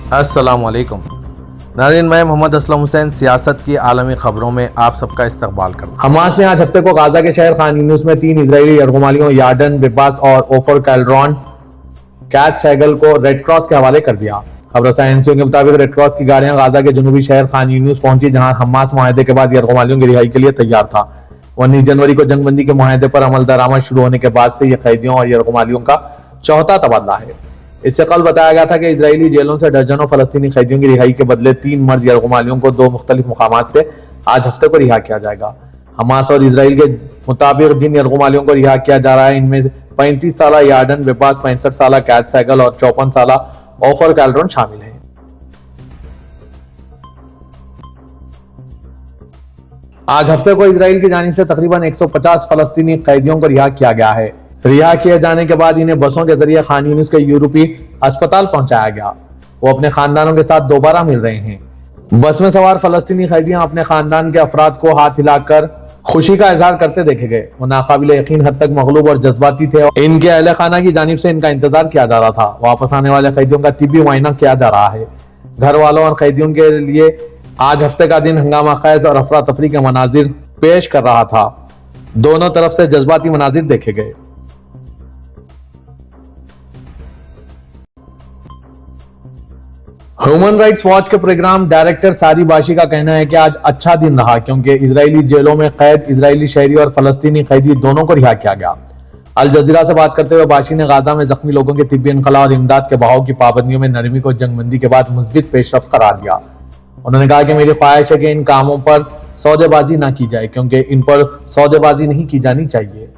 अस्सलाम वालेकुम नाज़रीन, मैं मोहम्मद असलम हुसैन सियासत की आलमी खबरों में आप सबका इस्तकबाल करता हूँ। हमास ने आज हफ्ते को गाजा के शहर खान यूनिस में 3 इजरायली यरगुमालियों यार्डन, बिब्बास और ओफर कैलड्रॉन कैट सैगल को रेड क्रॉस के हवाले कर दिया। खबर एजेंसियों के मुताबिक रेड क्रॉस की गाड़ियां गाजा के जनूबी शहर खान यूनिस पहुंची, जहां हमास मुआहदे के बाद यरगुमालियों की रिहाई के लिए तैयार था। 19 जनवरी को जंगबंदी के मुआहदे पर अमल दरामद शुरू होने के बाद से यह कैदियों और यरगुमालियों का चौथा तबादला है। इससे कल बताया गया था कि इजरायली जेलों से दर्जनों फलस्तीनी कैदियों की रिहाई के बदले 3 मर्द यरगुमालियों को 2 मुख्तलिफ मुकामात से आज हफ्ते को रिहा किया जाएगा। हमास और इजराइल के मुताबिक जिन यरगुमालियों को रिहा किया जा रहा है, इनमें 35 साल यार्डन बिब्बास, 65 साल कैट सैगल और 54 साल ओफर कैलड्रॉन शामिल हैं। आज हफ्ते को इजराइल की जानिब से तकरीबन 150 फलस्तीनी कैदियों को रिहा किया गया है। रिहा किए जाने के बाद इन्हें बसों के जरिए खान यूनिस के यूरोपी अस्पताल पहुंचाया गया। वो अपने खानदानों के साथ दोबारा मिल रहे हैं। बस में सवार फलस्तीनी कैदियां अपने खानदान के अफराद को हाथ हिलाकर खुशी का इजहार करते देखे गए। वो नाकाबिल यकीन हद तक मगलूब और जज्बाती थे। इनके अहले खाना की जानिब से इनका इंतजार किया जा रहा था। वापस आने वाले कैदियों का तिब्बी मुआयना किया जा रहा है। घर वालों और कैदियों के लिए आज हफ्ते का दिन हंगामा खैज और अफरा तफरी के मनाजिर पेश कर रहा था। दोनों तरफ से जज्बाती मनाजिर देखे गए। ह्यूमन राइट्स वॉच के प्रोग्राम डायरेक्टर सारी बाशी का कहना है कि आज अच्छा दिन रहा, क्योंकि इजरायली जेलों में कैद इजरायली शहरी और फलस्तीनी कैदी दोनों को रिहा किया गया। अल जजीरा से बात करते हुए बाशी ने गाजा में जख्मी लोगों के तिब्बी इनकला और इमदाद के बहाव की पाबंदियों में नरमी को जंगबंदी के बाद मुस्बित पेशरफ्त करार दिया। उन्होंने कहा कि मेरी ख्वाहिश है कि इन कामों पर सौदेबाजी ना की जाए, क्योंकि इन पर सौदेबाजी नहीं की जानी चाहिए।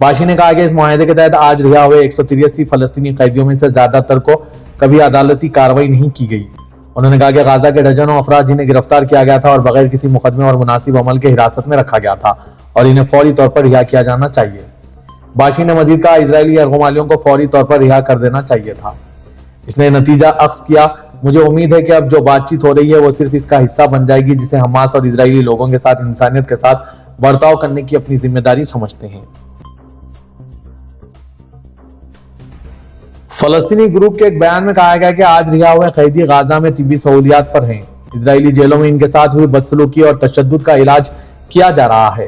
बाशी ने कहा कि इस मुआहदे के तहत आज रिहा हुए 183 फलस्तीनी कैदियों में से ज्यादातर को कभी अदालती कार्रवाई नहीं की गई। उन्होंने कहा कि गाजा के दर्जनों अफराद जिन्हें गिरफ्तार किया गया था और बगैर किसी मुकदमे और मुनासिब अमल के हिरासत में रखा गया था और इन्हें फौरी तौर पर रिहा किया जाना चाहिए। बाशी ने मजीद कहा, इजरायली यरगुमालियों को फौरी तौर पर रिहा कर देना चाहिए था। इसने नतीजा अख्ज़ किया, मुझे उम्मीद है कि अब जो बातचीत हो रही है वो सिर्फ इसका हिस्सा बन जाएगी, जिसे हमास और इजरायली लोगों के साथ इंसानियत के साथ बर्ताव करने की अपनी जिम्मेदारी समझते हैं। फलस्तीनी ग्रुप के एक बयान में कहा गया कि आज रिहा हुए कैदी गाजा में तिब्बी सहूलियात पर हैं। इजरायली जेलों में इनके साथ हुई बदसलूकी और तशद्दुद का इलाज किया जा रहा है।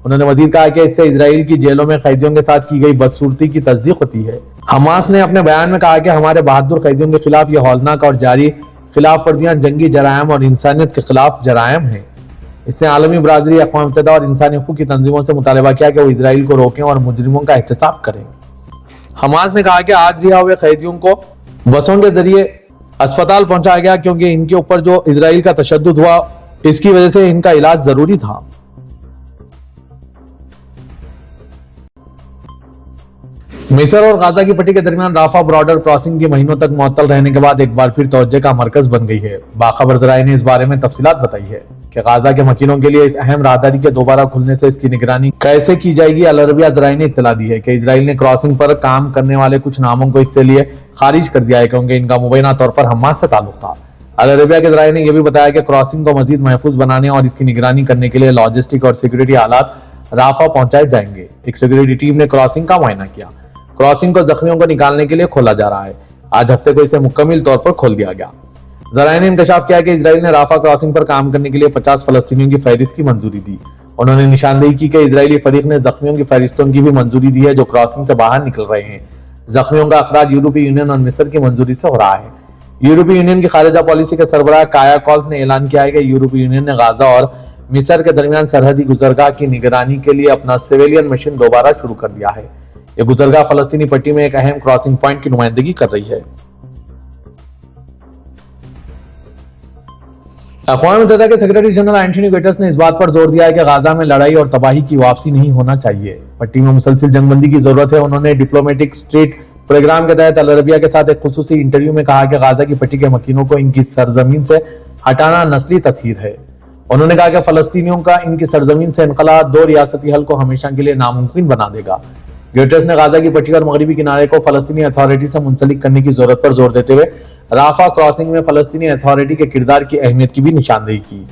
उन्होंने मजीद कहा कि इससे इजराइल की जेलों में कैदियों के साथ की गई बदसूरती की तस्दीक होती है। हमास ने अपने बयान में कहा कि हमारे बहादुर कैदियों के खिलाफ ये हौलनाक और जारी खिलाफ वर्जियां जंगी जरायम और इंसानियत के खिलाफ जरायम हैं। इसने आलमी बरादरी, अक़वाम मुत्तहिदा और इंसानी हकूक़ की तंजीमों से मुतालबा किया कि वो इजराइल को रोकें और मुजरिमों का एहतसाब करें। हमास ने कहा कि आज रिहा हुए कैदियों को बसों के जरिए अस्पताल पहुंचाया गया, क्योंकि इनके ऊपर जो इजराइल का तशद्दुद हुआ इसकी वजह से इनका इलाज जरूरी था। मिस्र और गाजा की पट्टी के दरमियान राफा बॉर्डर क्रॉसिंग की महीनों तक मुअत्तल रहने के बाद एक बार फिर तवज्जो का मरकज बन गई है। बाखबर ज़राए ने इस बारे में तफसीलात बताई है कि गाजा के मकीनों के लिए इस अहम राहदारी के दोबारा खुलने से इसकी निगरानी कैसे की जाएगी। अल अरबिया ज़राए ने इत्तला दी है कि इजराइल ने क्रॉसिंग पर काम करने वाले कुछ नामों को इससे लिए खारिज कर दिया है, क्योंकि इनका मुबैना तौर पर हमास से ताल्लुक था। अल अरबिया के ज़राए ने यह भी बताया कि क्रॉसिंग को मजीद महफूज बनाने और इसकी निगरानी करने के लिए लॉजिस्टिक और सिक्योरिटी आलात राफा पहुंचाए जाएंगे। एक सिक्योरिटी टीम ने क्रॉसिंग का मुआयना किया। क्रॉसिंग को जख्मियों को निकालने के लिए खोला जा रहा है। आज हफ्ते को इसे मुकम्मल तौर पर खोल दिया गया। ज़राए ने इंकशाफ किया कि इजराइल ने राफा क्रॉसिंग पर काम करने के लिए 50 फलस्तीनियों की फहरिस्त की मंजूरी दी। उन्होंने निशानदेही की कि इजरायली फरीक ने जख्मियों की फहरिस्तों की भी मंजूरी दी है जो क्रॉसिंग से बाहर निकल रहे हैं। जख्मियों का अखराज यूरोपीय यूनियन और मिस्र की मंजूरी से हो रहा है। यूरोपीय यूनियन की खारिजा पॉलिसी के सरबराह काया कॉल्स ने ऐलान किया है कि यूरोपीय यूनियन ने गाजा और मिस्र के दरमियान सरहदी गुजरगाह की निगरानी के लिए अपना सिविलियन मिशन दोबारा शुरू कर दिया है। यह गुजरगाह फलस्तीनी पट्टी में एक अहम क्रॉसिंग पॉइंट की नुमाइंदगी कर रही है। अक़वाम मुत्तहिदा के सेक्रेटरी जनरल एंटोनियो गुटेरेस ने इस बात पर जोर दिया है कि गाजा में लड़ाई और तबाही की वापसी नहीं होना चाहिए। पट्टी में मुसलसल जंगबंदी की जरूरत है। उन्होंने डिप्लोमेटिक स्ट्रीट प्रोग्राम के तहत अल अरबिया के साथ एक खुसूसी इंटरव्यू में कहा कि गाजा की पट्टी के मकीनों को इनकी सरजमीन से हटाना नस्ली तस्हीर है। उन्होंने कहा कि फलस्तीनियों का इनकी सरजमीन से इनकला 2 रियासती हल को हमेशा के लिए नामुमकिन बना देगा। गुटेरेस ने गाजा की पट्टी और मगरबी किनारे को फलस्तीनी अथॉरिटी से मुंसलिक करने की जरूरत पर जोर देते हुए राफा क्रॉसिंग में फलस्तीनी अथॉरिटी के किरदार की अहमियत की भी निशानदेही की।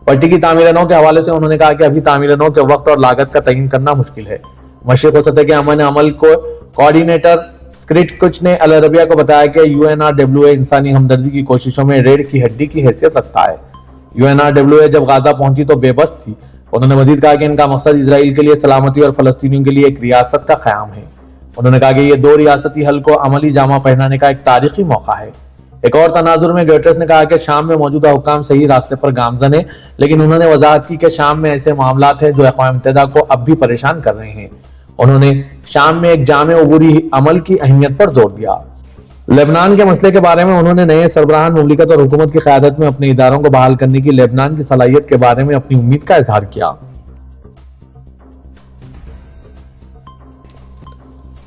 पट्टी की तामीर नौ के हवाले से उन्होंने कहा कि अभी तामीर नौ के वक्त और लागत का तयन करना मुश्किल है। मशरिक व सतह के अमन अमल को कोऑर्डिनेटर स्क्रिट कुछ ने अल अरबिया को बताया कि UNRWA इंसानी हमदर्दी की कोशिशों में रीढ़ की हड्डी की हैसियत रखता है। UNRWA जब गाजा पहुंची तो बेबस थी। उन्होंने मजीद कहा कि इनका मकसद इसराइल के लिए सलामती और फलस्तीनियों के लिए एक रियासत का क़याम है। उन्होंने कहा कि ये दो रियासती हल को अमली जामा पहनाने का एक तारीखी मौका है। एक और तनाजुर में गेटर्स ने कहा कि शाम में मौजूदा हुक्काम सही रास्ते पर गामजन है, लेकिन उन्होंने वजाहत की कि शाम में ऐसे मामलात हैं जो अक़वाम मुत्तहिदा को अब भी परेशान कर रहे हैं। उन्होंने शाम में एक जामे अबूरी अमल की अहमियत पर जोर दिया। लेबनान के मसले के बारे में उन्होंने नए सरबराहान मुमलिकत और हुकूमत की क़यादत में अपने इदारों को बहाल करने की लेबनान की सलाहियत के बारे में अपनी उम्मीद का इजहार किया।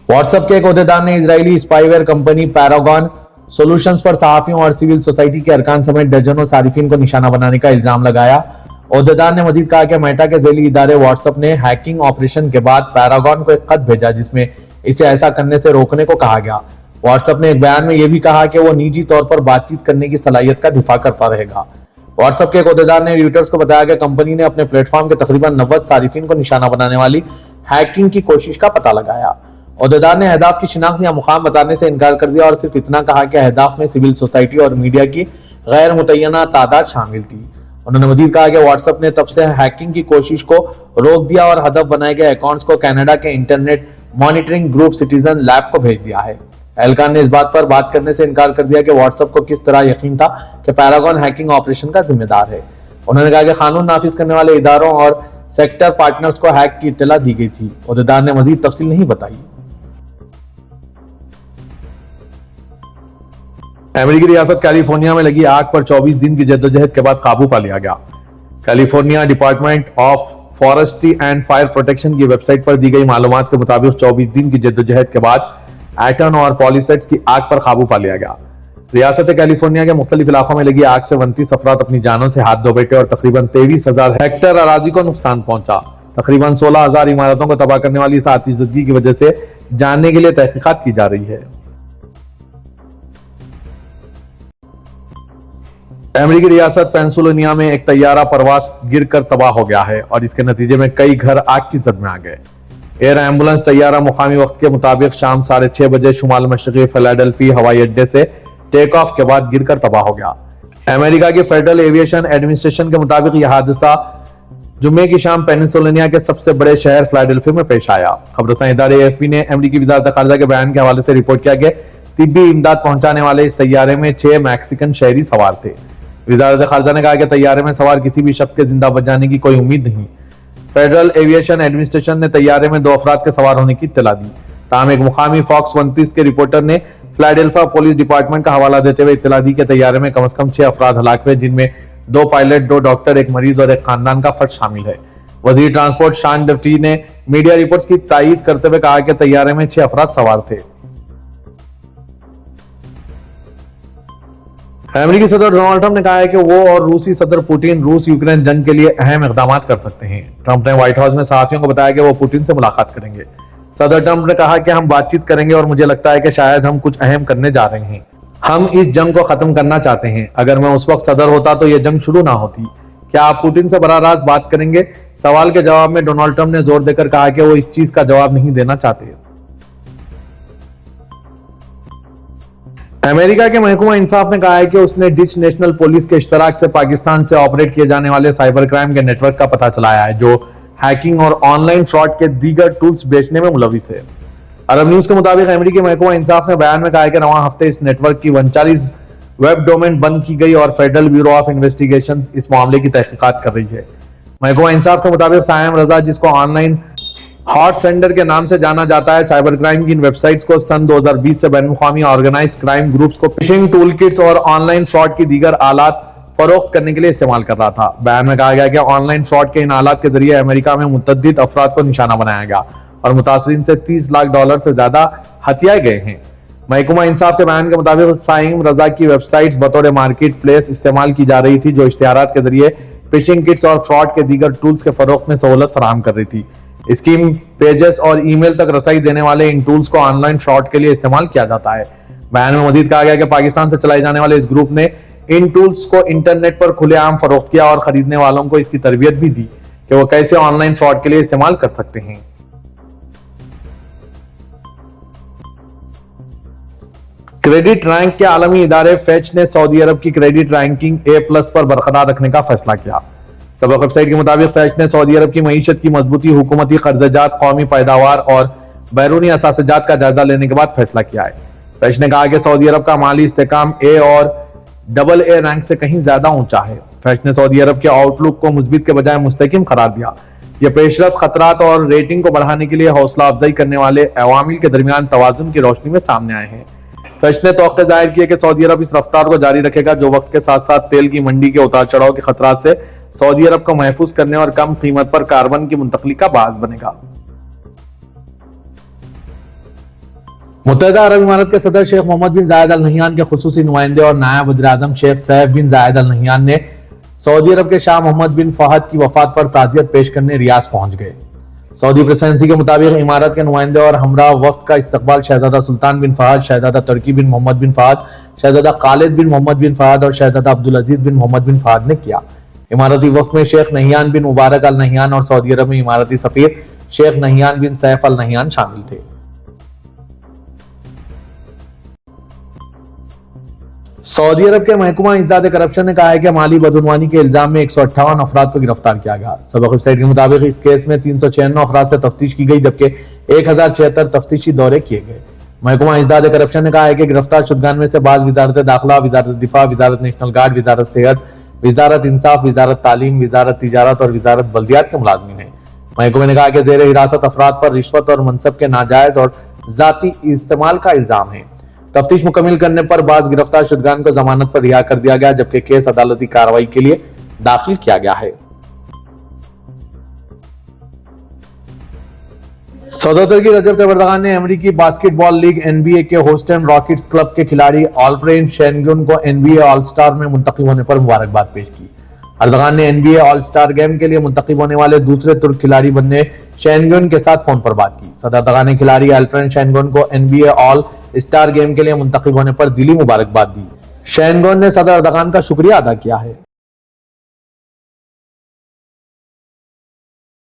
व्हाट्सएप के एक ओहदेदार ने Israeli spyware company Paragon solutions पर सहाफियों और सिविल सोसाइटी के अरकान समेत दर्जनों सारिफिन को निशाना बनाने का इल्जाम लगाया। ओहदेदार ने मजीद कहा कि मेटा के ज़ैली इदारे व्हाट्सएप ने हैकिंग ऑपरेशन के बाद पैरागॉन को एक खत भेजा जिसमें इसे ऐसा करने से रोकने को कहा गया। व्हाट्सएप ने एक बयान में यह भी कहा कि वो निजी तौर पर बातचीत करने की सलाहियत का दिफा करता रहेगा। व्हाट्सएप के एक ओहदेदार ने रॉयटर्स को बताया कि कंपनी ने अपने प्लेटफॉर्म के तकरीबन 90 सारिफिन को निशाना बनाने वाली हैकिंग की कोशिश का पता लगाया। ओहदेदार ने अहदाफ की शिनाख्त या मुकाम बताने से इनकार कर दिया और सिर्फ इतना कहा कि अहदाफ में सिविल सोसाइटी और मीडिया की गैर मुतय्यना तादाद शामिल थी। उन्होंने मजीद कहा कि व्हाट्सएप ने तब से हैकिंग की कोशिश को रोक दिया और हदफ बनाए गए अकाउंट्स को कनाडा के internet monitoring group citizen lab को भेज दिया है। एहलकार ने इस बात पर बात करने से इनकार कर दिया कि व्हाट्सएप को किस तरह यकीन था कि पैरागॉन हैकिंग ऑपरेशन का जिम्मेदार है। उन्होंने कहा कि कानून नाफिज करने वाले इदारों और सेक्टर पार्टनर्स को हैक की इत्तला दी गई थी। ओहदेदार ने मजीद तफसील नहीं बताई। अमेरिकी रियासत कैलिफोर्निया में लगी आग पर 24 दिन की जद्दोजहद के बाद काबू पा लिया गया। California department of forestry and fire protection की वेबसाइट पर दी गई मालूमात के मुताबिक 24 दिन की जद्दोजहद के बाद एटन और पॉलीसेट्स की आग पर काबू पा लिया गया। रियासत कैलिफोर्निया के मुख्तलिफ इलाकों में लगी आग से 29 अफराद अपनी जानों से हाथ धो बैठे और तकरीबन 23,000 हेक्टेयर अराजी को नुकसान पहुंचा। तकरीबन 16,000 इमारतों को तबाह करने वाली इस आतिशबाजी की वजह से जानने के लिए तहकीकात की जा रही है। अमेरिकी रियासत पेंसिल्वेनिया में एक तैयारा परवाज गिरकर तबाह हो गया है और इसके नतीजे में कई घर आग की जद में आ गए। एयर एम्बुलेंस तैयारा मुकामी वक्त के मुताबिक शाम 6:30 बजे शुमाल मशरकी फिलाडेल्फिया हवाई अड्डे से टेक ऑफ के बाद गिरकर तबाह हो गया। अमेरिका की फेडरल एविएशन एडमिनिस्ट्रेशन के मुताबिक यह हादसा जुम्मे की शाम पेनिसुलेनिया के सबसे बड़े शहर फिलाडेल्फिया में पेश आया। खबरसां इदारे AFP ने अमेरिकी वज़ारत ख़ारिजा के बयान के हवाले से रिपोर्ट किया कि तिब्बी इमदाद पहुंचाने वाले इस तैयारे में 6 मैक्सिकन शहरी सवार थे। वज़ारत ख़ारिजा ने कहा कि तैयारे में सवार किसी भी शख्स के जिंदा बच जाने की कोई उम्मीद नहीं। फेडरल एविएशन एडमिनिस्ट्रेशन ने तैयारे में 2 अफराद के सवार होने की इत्तला दी। ताहम एक मुकामी फॉक्स 29 के रिपोर्टर ने फिलाडेल्फिया पुलिस डिपार्टमेंट का हवाला देते हुए इत्तला दी कि तैयारे में कम से कम 6 अफराद हलाक हुए, जिनमें 2 पायलट, 2 डॉक्टर, 1 मरीज और 1 खानदान का फर्द शामिल है। वजीर ट्रांसपोर्ट शान डफी ने मीडिया रिपोर्ट्स की तायीद करते हुए कहा कि तैयारे में 6 अफराद सवार थे। अमेरिकी सदर डोनाल्ड ट्रंप ने कहा है कि वो और रूसी सदर पुतिन रूस यूक्रेन जंग के लिए अहम इकदाम कर सकते हैं। ट्रंप ने व्हाइट हाउस में सहाफियों को बताया कि वो पुतिन से मुलाकात करेंगे। सदर ट्रंप ने कहा कि हम बातचीत करेंगे और मुझे लगता है कि शायद हम कुछ अहम करने जा रहे हैं। हम इस जंग को खत्म करना चाहते हैं। अगर मैं उस वक्त सदर होता तो यह जंग शुरू ना होती। क्या आप पुतिन से बराह रास्त बात करेंगे? सवाल के जवाब में डोनाल्ड ट्रंप ने जोर देकर कहा कि वो इस चीज का जवाब नहीं देना चाहते। अमेरिका के महकमा इंसाफ ने कहा है कि उसने डिच नेशनल पुलिस के इश्तराक से पाकिस्तान से ऑपरेट किए जाने वाले साइबर क्राइम के नेटवर्क का पता चलाया है, जो हैकिंग और ऑनलाइन फ्रॉड के दीगर टूल्स बेचने में मुलविस है। अरब न्यूज के मुताबिक अमेरिकी महकमा इंसाफ ने बयान में कहा है कि रवां हफ्ते इस नेटवर्क की 39 वेब डोमेन बंद की गई और फेडरल ब्यूरो ऑफ इन्वेस्टिगेशन इस मामले की तहकीकात कर रही है। महकमा इंसाफ के मुताबिक सायम रजा, जिसको ऑनलाइन हॉट सेंडर के नाम से जाना जाता है, साइबर क्राइम की इन वेबसाइट्स को सन 2020 से बैनुल-अक़वामी ऑर्गेनाइज्ड क्राइम ग्रुप्स को फिशिंग टूल किट्स और ऑनलाइन फ्रॉड की दीगर आलात फरोख्त करने के लिए इस्तेमाल कर रहा था। बयान में कहा गया कि ऑनलाइन फ्रॉड के इन आलात के जरिए अमेरिका में मुतअद्दिद अफराद को निशाना बनाया गया और मुतासरीन से $30 लाख से ज्यादा हथियाए गए हैं। महकमा इंसाफ के बयान के मुताबिक साइम रजा की वेबसाइट्स बतौर मार्केट प्लेस इस्तेमाल की जा रही थी, जो इश्तिहारात के जरिए फिशिंग किट्स और फ्रॉड के दीगर टूल्स के फरोख्त में सहूलत फराहम कर रही थी। स्कीम पेजेस और ईमेल तक रसाई देने वाले इन टूल्स को ऑनलाइन फ्रॉड के लिए इस्तेमाल किया जाता है। बयान में मजीद कहा गया कि पाकिस्तान से चलाए जाने वाले इस ग्रुप ने इन टूल्स को इंटरनेट पर खुलेआम फरोख्त किया और खरीदने वालों को इसकी तरबियत भी दी कि वो कैसे ऑनलाइन फ्रॉड के लिए इस्तेमाल कर सकते हैं। क्रेडिट रैंक के आलमी इदारे फैच ने सऊदी अरब की क्रेडिट रैंकिंग A+ पर बरकरार रखने का फैसला किया। सबक वेबसाइट के मुताबिक फैच ने सऊदी अरब की मईशत की मजबूती, हुकूमती कर्जजात, कौमी पैदावार और बैरूनी असासजात का जायजा लेने के बाद फैसला किया है। फैच ने कहा कि सऊदी अरब का माली इस्तेकाम A और AA रैंक से कहीं ज्यादा ऊंचा है। फैच ने सऊदी अरब के आउटलुक को मुस्बित के बजाय मुस्तकिम करार दिया। यह पेशरफ खतरात और रेटिंग को बढ़ाने के लिए हौसला अफजाई करने वाले अवामिल के दरमियान तवाजुन की रोशनी में सामने आए हैं। फैच ने तौक़्क़े जाहिर किया कि सऊदी अरब इस रफ्तार को जारी रखेगा जो वक्त के साथ साथ तेल की मंडी के उतार चढ़ाव के खतरात से सऊदी अरब को महफूज करने और कम कीमत पर कार्बन की मुंतकली का बास बनेगा। मुत्तहिदा अरब इमारात के सदर शेख मोहम्मद बिन जायद अल नहियान के खुसूसी नुमाइंदे और नायब वज़ीर आज़म शेख सैफ बिन जायद अल नहियान ने सऊदी अरब के शाह मोहम्मद बिन फहद की वफात पर ताज़ियत पेश करने रियाज पहुंच गए। सऊदी प्रेसिडेंसी के मुताबिक इमारत के नुमाइंदे और हमरा वफ्द का इस्तकबाल शहजादा सुल्तान बिन फहद, शहजादा तुर्की बिन मोहम्मद बिन फहद, शहजादा खालिद बिन मोहम्मद बिन फहद और शहजादा अब्दुल अजीज बिन मोहम्मद बिन फहद ने किया। इमारती वफ्द में शेख नहियान बिन मुबारक अल नहियान और सऊदी अरब में इमारती सफीर शेख नहियान बिन सैफ अल नहियान शामिल थे। सऊदी अरब के महकमा इंसदाद करप्शन ने कहा है कि माली बदउनवानी के इल्जाम में 158 अफराद को गिरफ्तार किया गया। सबक वेबसाइट के मुताबिक इस केस में 396 अफराद से तफ्तीश की गई जबकि 1076 तफ्तीशी दौरे किए गए। महकमा इंसदाद करप्शन ने कहा है कि गिरफ्तार शुदगान में से बाज़ वजारत दाखिला, वजारत दिफा, वजारत नेशनल गार्ड, वजारत सेहत, वजारत इंसाफ, वजारत तालीम, वजारत तिजारत और वजारत बल्दियात के मुलाजमीन हैं। महकमे ने कहा कि ज़ेर हिरासत अफराद पर रिश्वत और मनसब के नाजायज और जाती इस्तेमाल का इल्जाम है। तफ्तीश मुकम्मल करने पर बाज़ गिरफ्तार शुदगान को जमानत पर रिहा कर दिया गया जबकि केस अदालती कार्रवाई के लिए दाखिल किया गया है। सदर तुर्की रजब तैयब एर्दोगान ने अमेरिकी बास्केटबॉल लीग NBA के ह्यूस्टन रॉकेट्स क्लब के खिलाड़ी ऑलपरेन शेनगुन को NBA ऑल स्टार में मुंतखब होने पर मुबारकबाद पेश की। एर्दोगान ने NBA ऑल स्टार गेम के लिए मुंतखब होने वाले दूसरे तुर्क खिलाड़ी बनने शेनगुन के साथ फोन पर बात की। सदर एर्दोगान ने खिलाड़ी ऑलपरेन शेनगुन को NBA ऑल स्टार गेम के लिए मुंतखब होने पर दिली मुबारकबाद दी। शेनगुन ने सदर एर्दोगान का शुक्रिया अदा किया है।